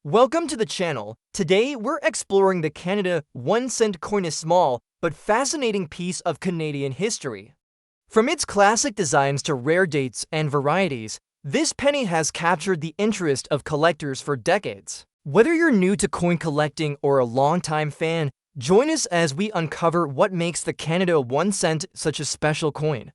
Welcome to the channel. Today, we're exploring the Canada 1-cent coin, a small but fascinating piece of Canadian history. From its classic designs to rare dates and varieties, this penny has captured the interest of collectors for decades. Whether you're new to coin collecting or a longtime fan, join us as we uncover what makes the Canada 1-cent such a special coin.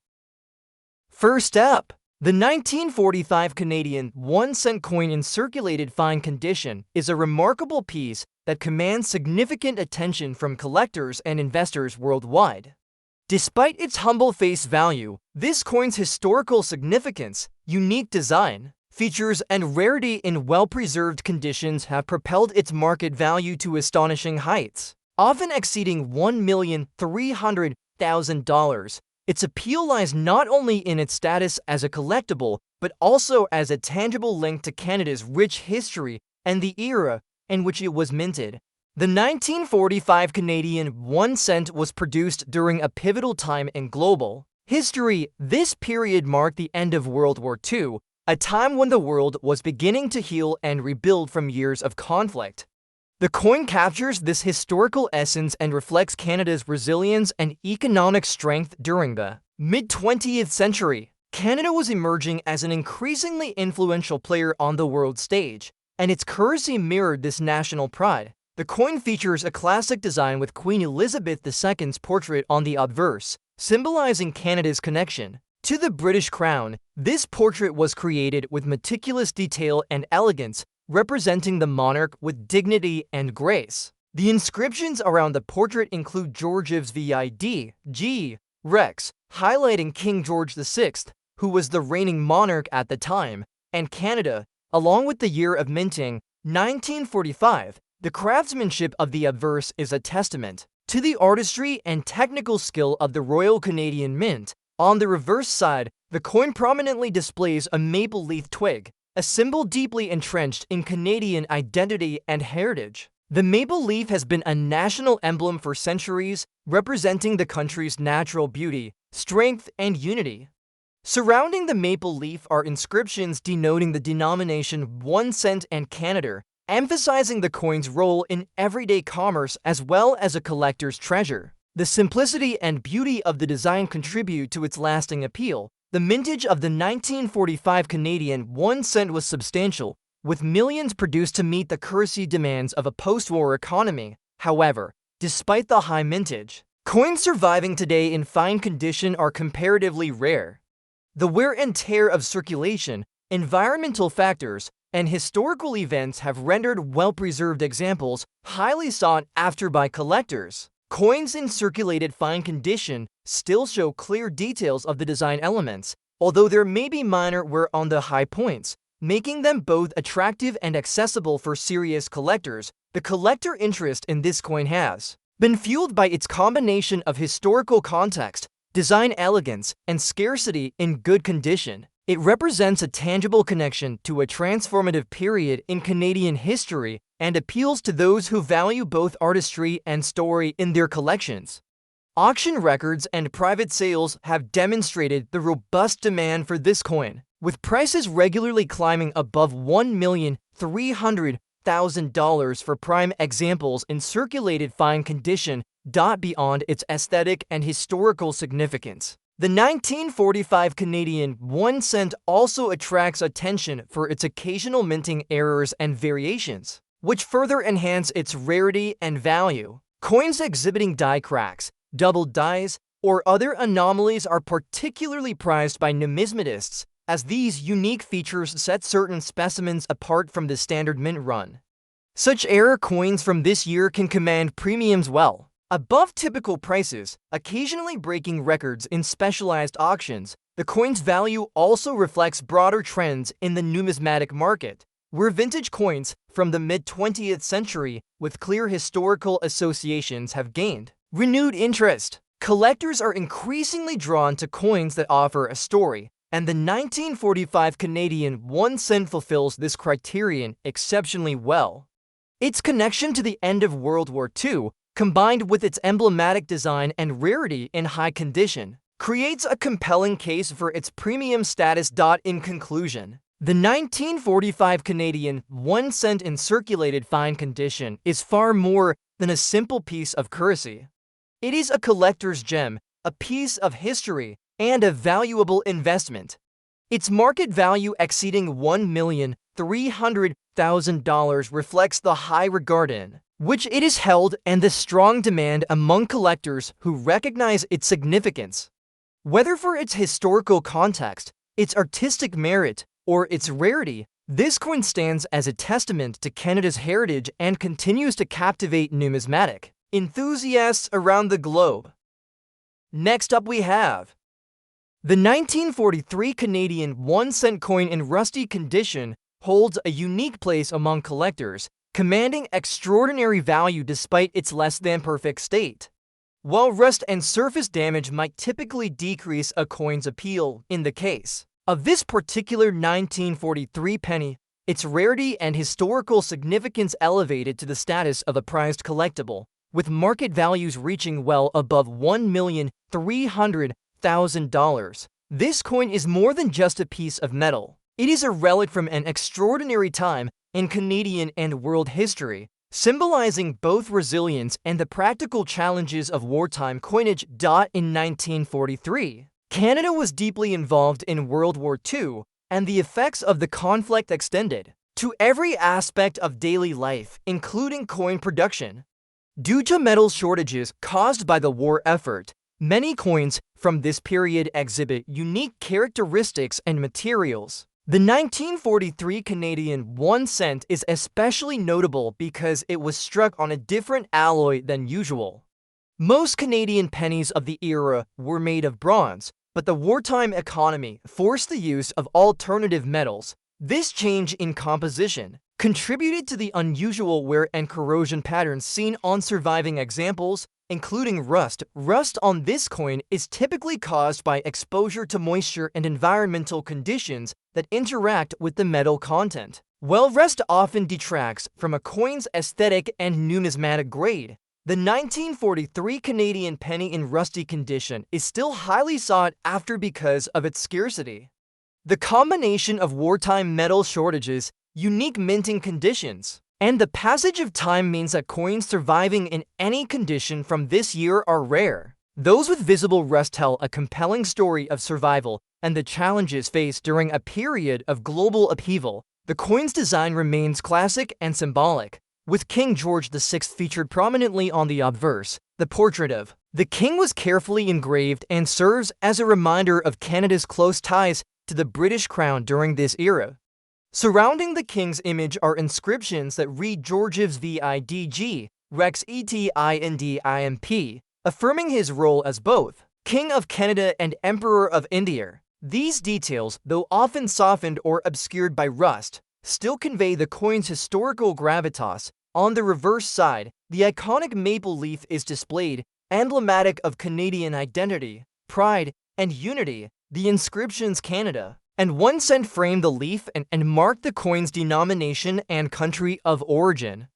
First up, the 1945 Canadian 1-cent coin in circulated fine condition is a remarkable piece that commands significant attention from collectors and investors worldwide. Despite its humble face value, this coin's historical significance, unique design, features, and rarity in well-preserved conditions have propelled its market value to astonishing heights, often exceeding $1,300,000. Its appeal lies not only in its status as a collectible, but also as a tangible link to Canada's rich history and the era in which it was minted. The 1945 Canadian 1-cent was produced during a pivotal time in global history. This period marked the end of World War II, a time when the world was beginning to heal and rebuild from years of conflict. The coin captures this historical essence and reflects Canada's resilience and economic strength during the mid-20th century. Canada was emerging as an increasingly influential player on the world stage, and its currency mirrored this national pride. The coin features a classic design with Queen Elizabeth II's portrait on the obverse, symbolizing Canada's connection to the British Crown. This portrait was created with meticulous detail and elegance, representing the monarch with dignity and grace. The inscriptions around the portrait include Georgiev's vid. Rex, highlighting King George VI, who was the reigning monarch at the time, and Canada, along with the year of minting, 1945. The craftsmanship of the obverse is a testament to the artistry and technical skill of the Royal Canadian Mint. On the reverse side, the coin prominently displays a maple leaf twig, a symbol deeply entrenched in Canadian identity and heritage. The maple leaf has been a national emblem for centuries, representing the country's natural beauty, strength, and unity. Surrounding the maple leaf are inscriptions denoting the denomination 1 cent and Canada, emphasizing the coin's role in everyday commerce as well as a collector's treasure. The simplicity and beauty of the design contribute to its lasting appeal. The mintage of the 1945 Canadian 1-cent was substantial, with millions produced to meet the currency demands of a post-war economy. However, despite the high mintage, coins surviving today in fine condition are comparatively rare. The wear and tear of circulation, environmental factors, and historical events have rendered well-preserved examples highly sought after by collectors. Coins in circulated fine condition still show clear details of the design elements, although there may be minor wear on the high points, making them both attractive and accessible for serious collectors. The collector interest in this coin has been fueled by its combination of historical context, design elegance, and scarcity in good condition. It represents a tangible connection to a transformative period in Canadian history and appeals to those who value both artistry and story in their collections. Auction records and private sales have demonstrated the robust demand for this coin, with prices regularly climbing above $1,300,000 for prime examples in circulated fine condition. Beyond its aesthetic and historical significance, the 1945 Canadian 1-cent also attracts attention for its occasional minting errors and variations, which further enhance its rarity and value. Coins exhibiting die cracks, doubled dies, or other anomalies are particularly prized by numismatists, as these unique features set certain specimens apart from the standard mint run. Such error coins from this year can command premiums well above typical prices, occasionally breaking records in specialized auctions. The coin's value also reflects broader trends in the numismatic market, where vintage coins from the mid-20th century with clear historical associations have gained renewed interest. Collectors are increasingly drawn to coins that offer a story, and the 1945 Canadian 1-cent fulfills this criterion exceptionally well. Its connection to the end of World War II, combined with its emblematic design and rarity in high condition, creates a compelling case for its premium status. In conclusion, The 1945 Canadian 1 cent in circulated fine condition is far more than a simple piece of currency. It is a collector's gem, a piece of history, and a valuable investment. Its market value exceeding $1,300,000 reflects the high regard in which it is held and the strong demand among collectors who recognize its significance. Whether for its historical context, its artistic merit, or its rarity, this coin stands as a testament to Canada's heritage and continues to captivate numismatic enthusiasts around the globe. Next up we have the 1943 Canadian 1 cent coin in rusty condition holds a unique place among collectors, commanding extraordinary value despite its less-than-perfect state. While rust and surface damage might typically decrease a coin's appeal in the case of this particular 1943 penny, its rarity and historical significance elevated to the status of a prized collectible, with market values reaching well above $1,300,000. This coin is more than just a piece of metal. It is a relic from an extraordinary time in Canadian and world history, symbolizing both resilience and the practical challenges of wartime coinage. In 1943, Canada was deeply involved in World War II, and the effects of the conflict extended to every aspect of daily life, including coin production. Due to metal shortages caused by the war effort, many coins from this period exhibit unique characteristics and materials. The 1943 Canadian 1 cent is especially notable because it was struck on a different alloy than usual. Most Canadian pennies of the era were made of bronze, but the wartime economy forced the use of alternative metals. This change in composition contributed to the unusual wear and corrosion patterns seen on surviving examples, including rust. Rust on this coin is typically caused by exposure to moisture and environmental conditions that interact with the metal content. While rust often detracts from a coin's aesthetic and numismatic grade, the 1943 Canadian penny in rusty condition is still highly sought after because of its scarcity. The combination of wartime metal shortages, unique minting conditions, and the passage of time means that coins surviving in any condition from this year are rare. Those with visible rust tell a compelling story of survival and the challenges faced during a period of global upheaval. The coin's design remains classic and symbolic, with King George VI featured prominently on the obverse. The portrait of the king was carefully engraved and serves as a reminder of Canada's close ties to the British crown during this era. Surrounding the king's image are inscriptions that read George's Vidg, Rex Etindimp, affirming his role as both King of Canada and Emperor of India. These details, though often softened or obscured by rust, still convey the coin's historical gravitas. On the reverse side, the iconic maple leaf is displayed, emblematic of Canadian identity, pride, and unity. The inscriptions Canada and 1 cent frame the leaf and mark the coin's denomination and country of origin.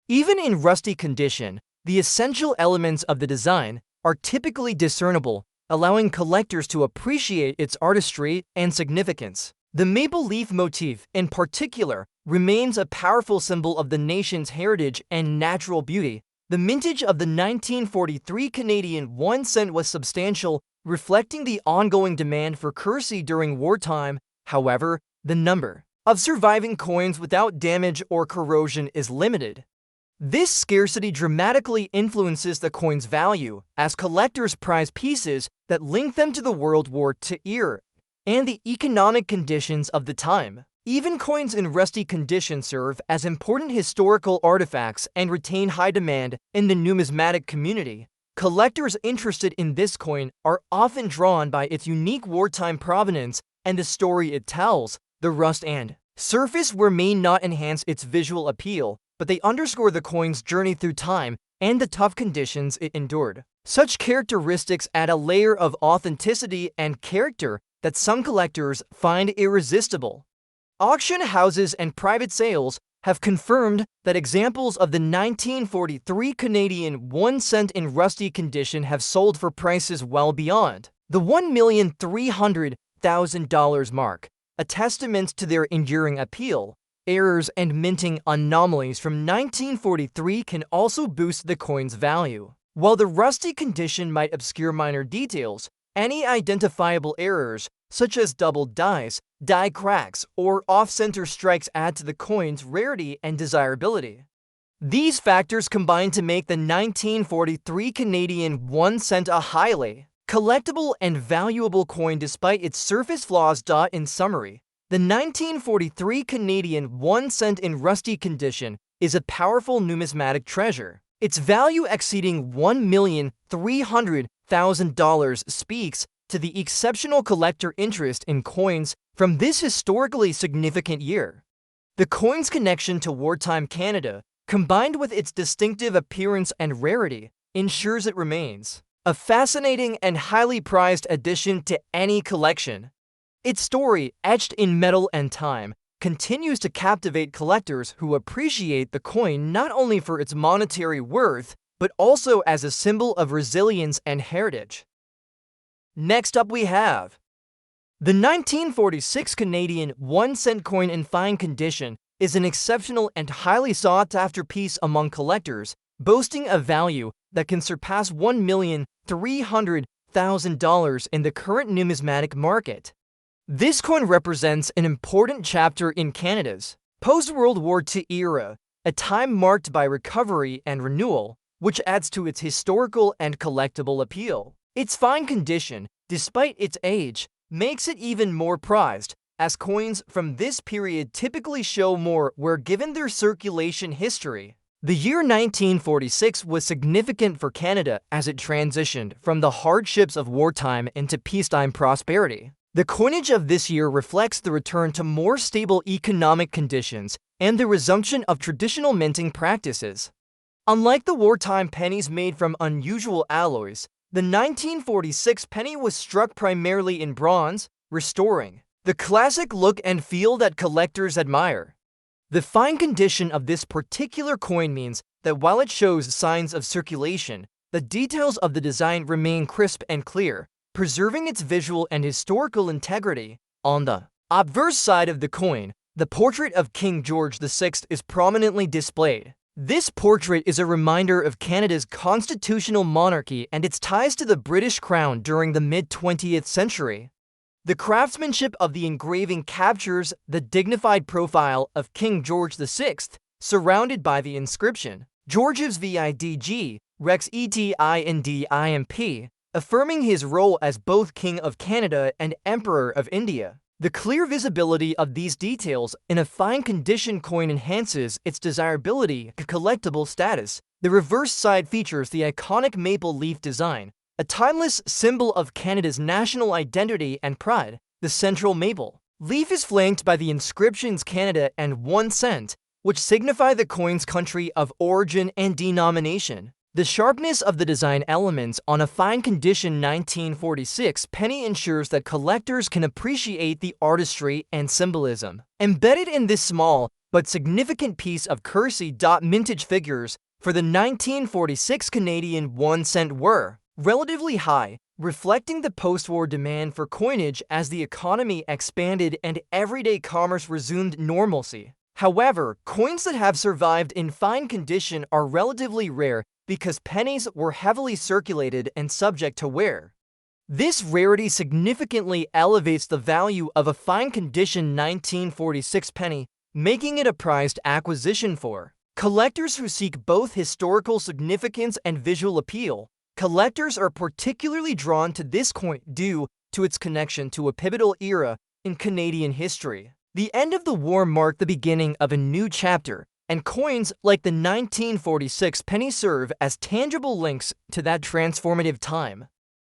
Even in rusty condition, the essential elements of the design are typically discernible, allowing collectors to appreciate its artistry and significance. The maple leaf motif, in particular, remains a powerful symbol of the nation's heritage and natural beauty. The mintage of the 1943 Canadian 1 cent was substantial, reflecting the ongoing demand for currency during wartime. However, the number of surviving coins without damage or corrosion is limited. This scarcity dramatically influences the coin's value, as collectors prize pieces that link them to the World War II era and the economic conditions of the time. Even coins in rusty condition serve as important historical artifacts and retain high demand in the numismatic community. Collectors interested in this coin are often drawn by its unique wartime provenance and the story it tells. The rust and surface wear may not enhance its visual appeal, but they underscore the coin's journey through time and the tough conditions it endured. Such characteristics add a layer of authenticity and character that some collectors find irresistible. Auction houses and private sales have confirmed that examples of the 1943 Canadian 1 cent in rusty condition have sold for prices well beyond the $1,300,000 mark. a testament to their enduring appeal. Errors and minting anomalies from 1943 can also boost the coin's value. While the rusty condition might obscure minor details, any identifiable errors, such as doubled dies, die cracks, or off-center strikes add to the coin's rarity and desirability. These factors combine to make the 1943 Canadian 1 cent a highly collectible and valuable coin despite its surface flaws. In summary, the 1943 Canadian 1 cent in rusty condition is a powerful numismatic treasure. Its value exceeding $1,300,000 speaks to the exceptional collector interest in coins from this historically significant year. The coin's connection to wartime Canada, combined with its distinctive appearance and rarity, ensures it remains a fascinating and highly prized addition to any collection. Its story, etched in metal and time, continues to captivate collectors who appreciate the coin not only for its monetary worth, but also as a symbol of resilience and heritage. Next up we have the 1946 Canadian 1 cent coin in fine condition is an exceptional and highly sought-after piece among collectors, boasting a value that can surpass $1,300,000 in the current numismatic market. This coin represents an important chapter in Canada's post-World War II era, a time marked by recovery and renewal, which adds to its historical and collectible appeal. Its fine condition, despite its age, makes it even more prized, as coins from this period typically show more where given their circulation history. The year 1946 was significant for Canada as it transitioned from the hardships of wartime into peacetime prosperity. The coinage of this year reflects the return to more stable economic conditions and the resumption of traditional minting practices. Unlike the wartime pennies made from unusual alloys, the 1946 penny was struck primarily in bronze, restoring the classic look and feel that collectors admire. The fine condition of this particular coin means that while it shows signs of circulation, the details of the design remain crisp and clear, preserving its visual and historical integrity. On the obverse side of the coin, the portrait of King George VI is prominently displayed. This portrait is a reminder of Canada's constitutional monarchy and its ties to the British Crown during the mid-20th century. The craftsmanship of the engraving captures the dignified profile of King George VI, surrounded by the inscription, George's VIDG, Rex ETINDIMP, affirming his role as both King of Canada and Emperor of India. The clear visibility of these details in a fine condition coin enhances its desirability and collectible status. The reverse side features the iconic maple leaf design, a timeless symbol of Canada's national identity and pride. The central maple leaf is flanked by the inscriptions Canada and 1 cent, which signify the coin's country of origin and denomination. The sharpness of the design elements on a fine condition 1946 penny ensures that collectors can appreciate the artistry and symbolism embedded in this small but significant piece of currency. Mintage figures for the 1946 Canadian 1 cent were relatively high, reflecting the post-war demand for coinage as the economy expanded and everyday commerce resumed normalcy. However, coins that have survived in fine condition are relatively rare because pennies were heavily circulated and subject to wear. This rarity significantly elevates the value of a fine condition 1946 penny, making it a prized acquisition for collectors who seek both historical significance and visual appeal. Collectors are particularly drawn to this coin due to its connection to a pivotal era in Canadian history. The end of the war marked the beginning of a new chapter, and coins like the 1946 penny serve as tangible links to that transformative time.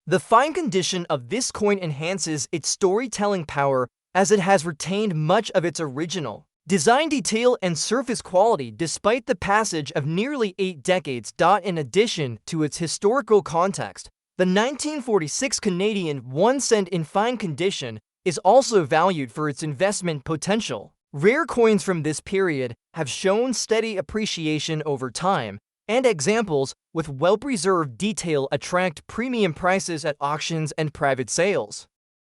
The fine condition of this coin enhances its storytelling power as it has retained much of its original design detail and surface quality despite the passage of nearly 8 decades. In addition to its historical context, the 1946 Canadian 1 cent in fine condition is also valued for its investment potential. Rare coins from this period have shown steady appreciation over time, and examples with well-preserved detail attract premium prices at auctions and private sales.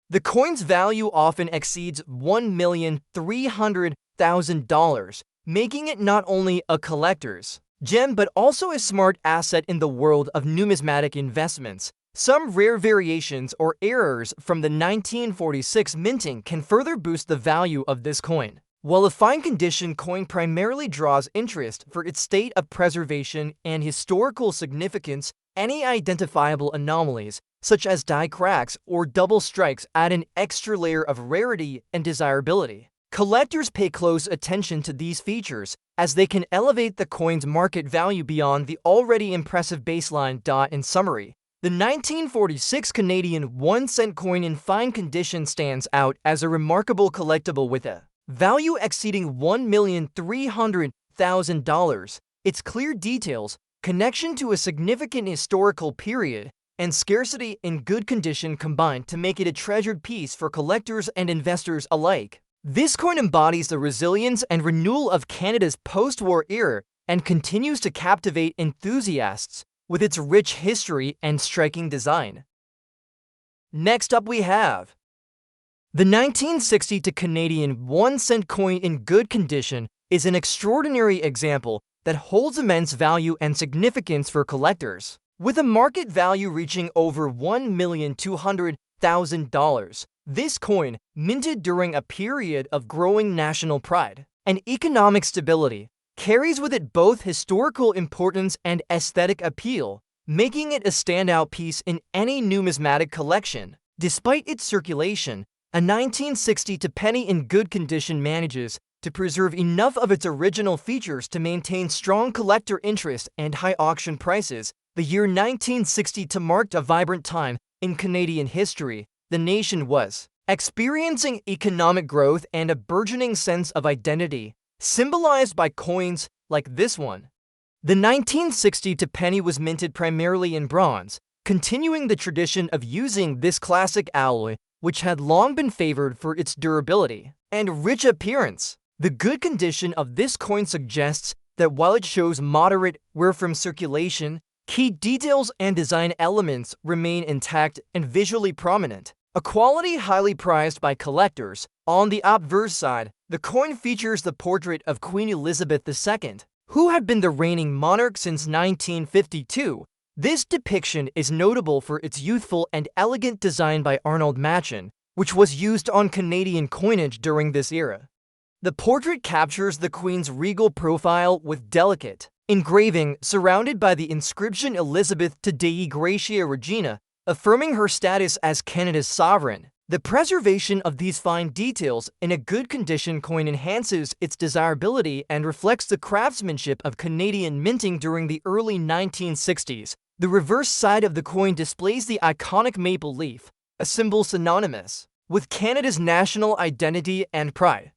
The coin's value often exceeds $1,300,000, making it not only a collector's gem but also a smart asset in the world of numismatic investments. Some rare variations or errors from the 1946 minting can further boost the value of this coin. While a fine condition coin primarily draws interest for its state of preservation and historical significance, any identifiable anomalies, such as die cracks or double strikes, add an extra layer of rarity and desirability. Collectors pay close attention to these features, as they can elevate the coin's market value beyond the already impressive baseline. In summary, the 1946 Canadian 1-cent coin in fine condition stands out as a remarkable collectible with a value exceeding $1,300,000. Its clear details, connection to a significant historical period, and scarcity in good condition combine to make it a treasured piece for collectors and investors alike. This coin embodies the resilience and renewal of Canada's post-war era and continues to captivate enthusiasts with its rich history and striking design. Next up we have the 1960 Canadian 1-cent coin in good condition is an extraordinary example that holds immense value and significance for collectors. With a market value reaching over $1,200,000, this coin, minted during a period of growing national pride and economic stability, carries with it both historical importance and aesthetic appeal, making it a standout piece in any numismatic collection. Despite its circulation, a 1960 penny in good condition manages to preserve enough of its original features to maintain strong collector interest and high auction prices. The year 1960 marked a vibrant time in Canadian history. The nation was experiencing economic growth and a burgeoning sense of identity, symbolized by coins like this one. The 1960 penny was minted primarily in bronze, continuing the tradition of using this classic alloy, which had long been favored for its durability and rich appearance. The good condition of this coin suggests that while it shows moderate wear from circulation, key details and design elements remain intact and visually prominent, a quality highly prized by collectors. On the obverse side, the coin features the portrait of Queen Elizabeth II, who had been the reigning monarch since 1952. This depiction is notable for its youthful and elegant design by Arnold Machen, which was used on Canadian coinage during this era. The portrait captures the Queen's regal profile with delicate engraving surrounded by the inscription Elizabeth to Dei Gratia Regina, affirming her status as Canada's sovereign. The preservation of these fine details in a good condition coin enhances its desirability and reflects the craftsmanship of Canadian minting during the early 1960s. The reverse side of the coin displays the iconic maple leaf, a symbol synonymous with Canada's national identity and pride.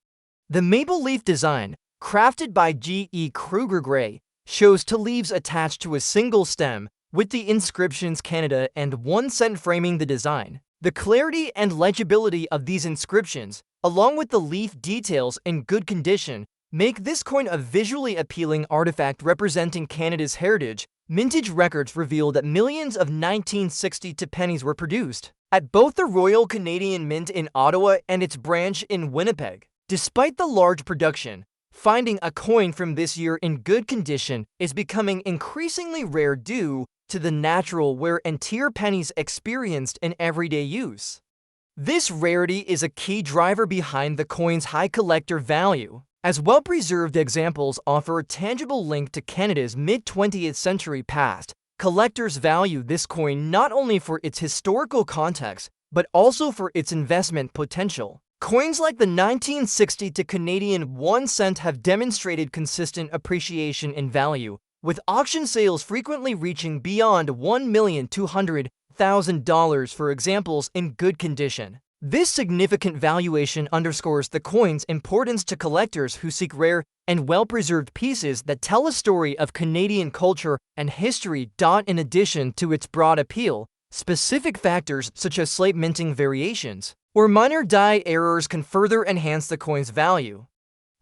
The maple leaf design, crafted by G.E. Kruger Gray, shows two leaves attached to a single stem, with the inscriptions Canada and 1 cent framing the design. The clarity and legibility of these inscriptions, along with the leaf details in good condition, make this coin a visually appealing artifact representing Canada's heritage. Mintage records reveal that millions of 1960 pennies were produced at both the Royal Canadian Mint in Ottawa and its branch in Winnipeg. Despite the large production, finding a coin from this year in good condition is becoming increasingly rare due to the natural wear and tear pennies experienced in everyday use. This rarity is a key driver behind the coin's high collector value, as well-preserved examples offer a tangible link to Canada's mid-20th century past. Collectors value this coin not only for its historical context, but also for its investment potential. Coins like the 1960 Canadian 1 cent have demonstrated consistent appreciation in value, with auction sales frequently reaching beyond $1,200,000 for examples in good condition. This significant valuation underscores the coin's importance to collectors who seek rare and well-preserved pieces that tell a story of Canadian culture and history. In addition to its broad appeal, specific factors such as slight minting variations or minor die errors can further enhance the coin's value.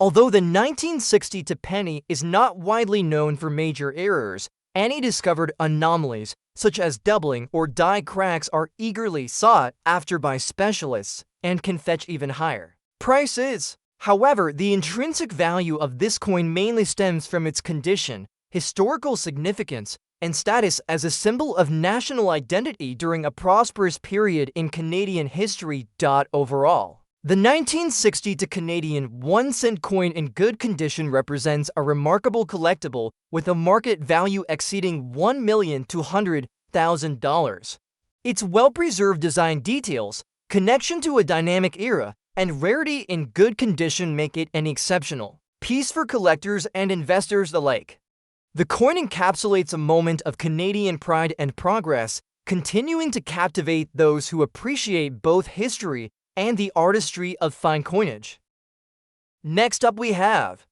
Although the 1960 penny is not widely known for major errors, Any discovered anomalies, such as doubling or die cracks, are eagerly sought after by specialists and can fetch even higher prices. However, the intrinsic value of this coin mainly stems from its condition, historical significance, and status as a symbol of national identity during a prosperous period in Canadian history. Overall, the 1960 Canadian 1-cent coin in good condition represents a remarkable collectible with a market value exceeding $1,200,000. Its well-preserved design details, connection to a dynamic era, and rarity in good condition make it an exceptional piece for collectors and investors alike. The coin encapsulates a moment of Canadian pride and progress, continuing to captivate those who appreciate both history and the artistry of fine coinage. Next up we have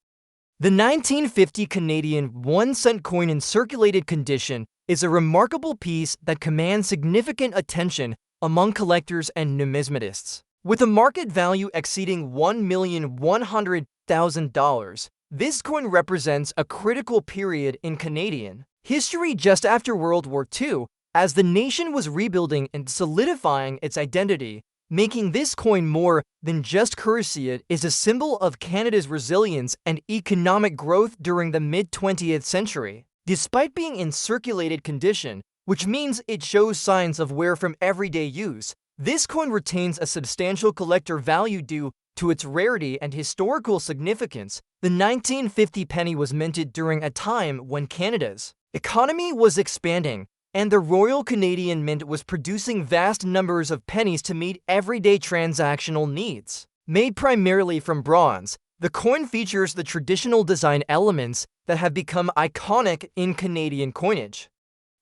the 1950 Canadian 1-cent coin in circulated condition is a remarkable piece that commands significant attention among collectors and numismatists. With a market value exceeding $1,100,000, this coin represents a critical period in Canadian history just after World War II, as the nation was rebuilding and solidifying its identity. Making this coin more than just currency, it is a symbol of Canada's resilience and economic growth during the mid-20th century. Despite being in circulated condition, which means it shows signs of wear from everyday use, this coin retains a substantial collector value due to its rarity and historical significance. The 1950 penny was minted during a time when Canada's economy was expanding, and the Royal Canadian Mint was producing vast numbers of pennies to meet everyday transactional needs. Made primarily from bronze, the coin features the traditional design elements that have become iconic in Canadian coinage.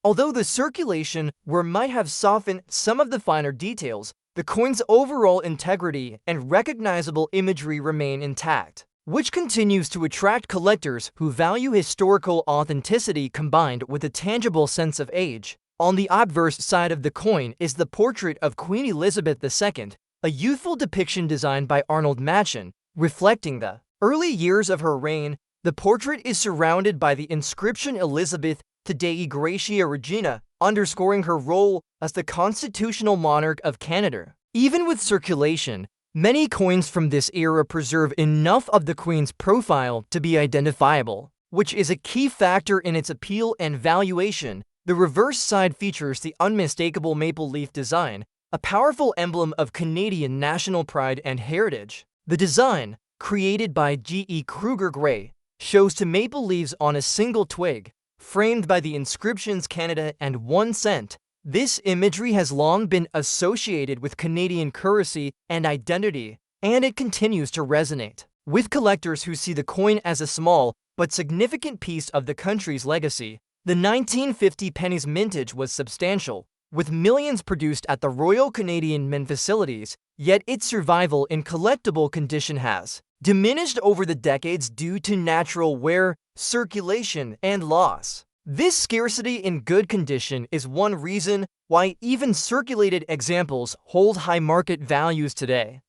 Although the circulation might have softened some of the finer details, the coin's overall integrity and recognizable imagery remain intact, which continues to attract collectors who value historical authenticity combined with a tangible sense of age. On the obverse side of the coin is the portrait of Queen Elizabeth II, a youthful depiction designed by Arnold Machen, reflecting the early years of her reign. The portrait is surrounded by the inscription Elizabeth to Dei Gratia Regina, underscoring her role as the constitutional monarch of Canada. Even with circulation, many coins from this era preserve enough of the Queen's profile to be identifiable, which is a key factor in its appeal and valuation. The reverse side features the unmistakable maple leaf design, a powerful emblem of Canadian national pride and heritage. The design, created by G.E. Kruger Gray, shows two maple leaves on a single twig, framed by the inscriptions Canada and 1 cent. This imagery has long been associated with Canadian currency and identity, and it continues to resonate with collectors who see the coin as a small but significant piece of the country's legacy. The 1950 penny's mintage was substantial, with millions produced at the Royal Canadian Mint facilities, yet its survival in collectible condition has diminished over the decades due to natural wear, circulation, and loss. This scarcity in good condition is one reason why even circulated examples hold high market values today.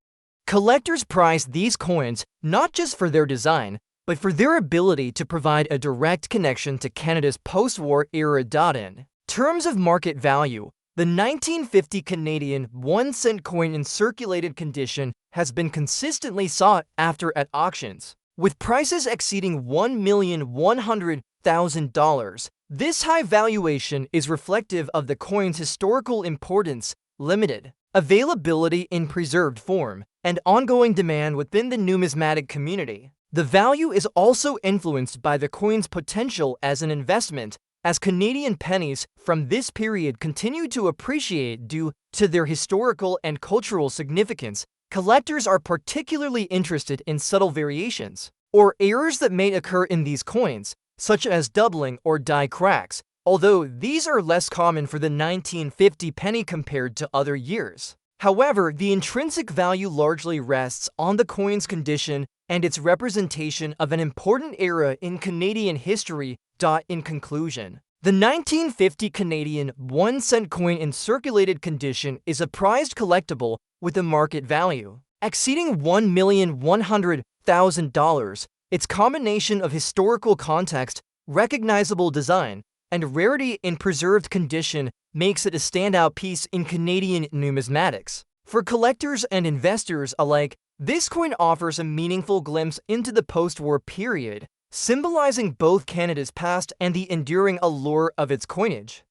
Collectors prize these coins not just for their design, but for their ability to provide a direct connection to Canada's post-war era. In terms of market value, the 1950 Canadian 1-cent coin in circulated condition has been consistently sought after at auctions, with prices exceeding $1,100,000. This high valuation is reflective of the coin's historical importance, limited availability in preserved form, and ongoing demand within the numismatic community. The value is also influenced by the coin's potential as an investment, as Canadian pennies from this period continue to appreciate due to their historical and cultural significance. Collectors are particularly interested in subtle variations or errors that may occur in these coins, such as doubling or die cracks, although these are less common for the 1950 penny compared to other years. However, the intrinsic value largely rests on the coin's condition and its representation of an important era in Canadian history. In conclusion, the 1950 Canadian 1-cent coin in circulated condition is a prized collectible with a market value exceeding $1,100,000. Its combination of historical context, recognizable design, and rarity in preserved condition makes it a standout piece in Canadian numismatics. For collectors and investors alike, this coin offers a meaningful glimpse into the post-war period, symbolizing both Canada's past and the enduring allure of its coinage.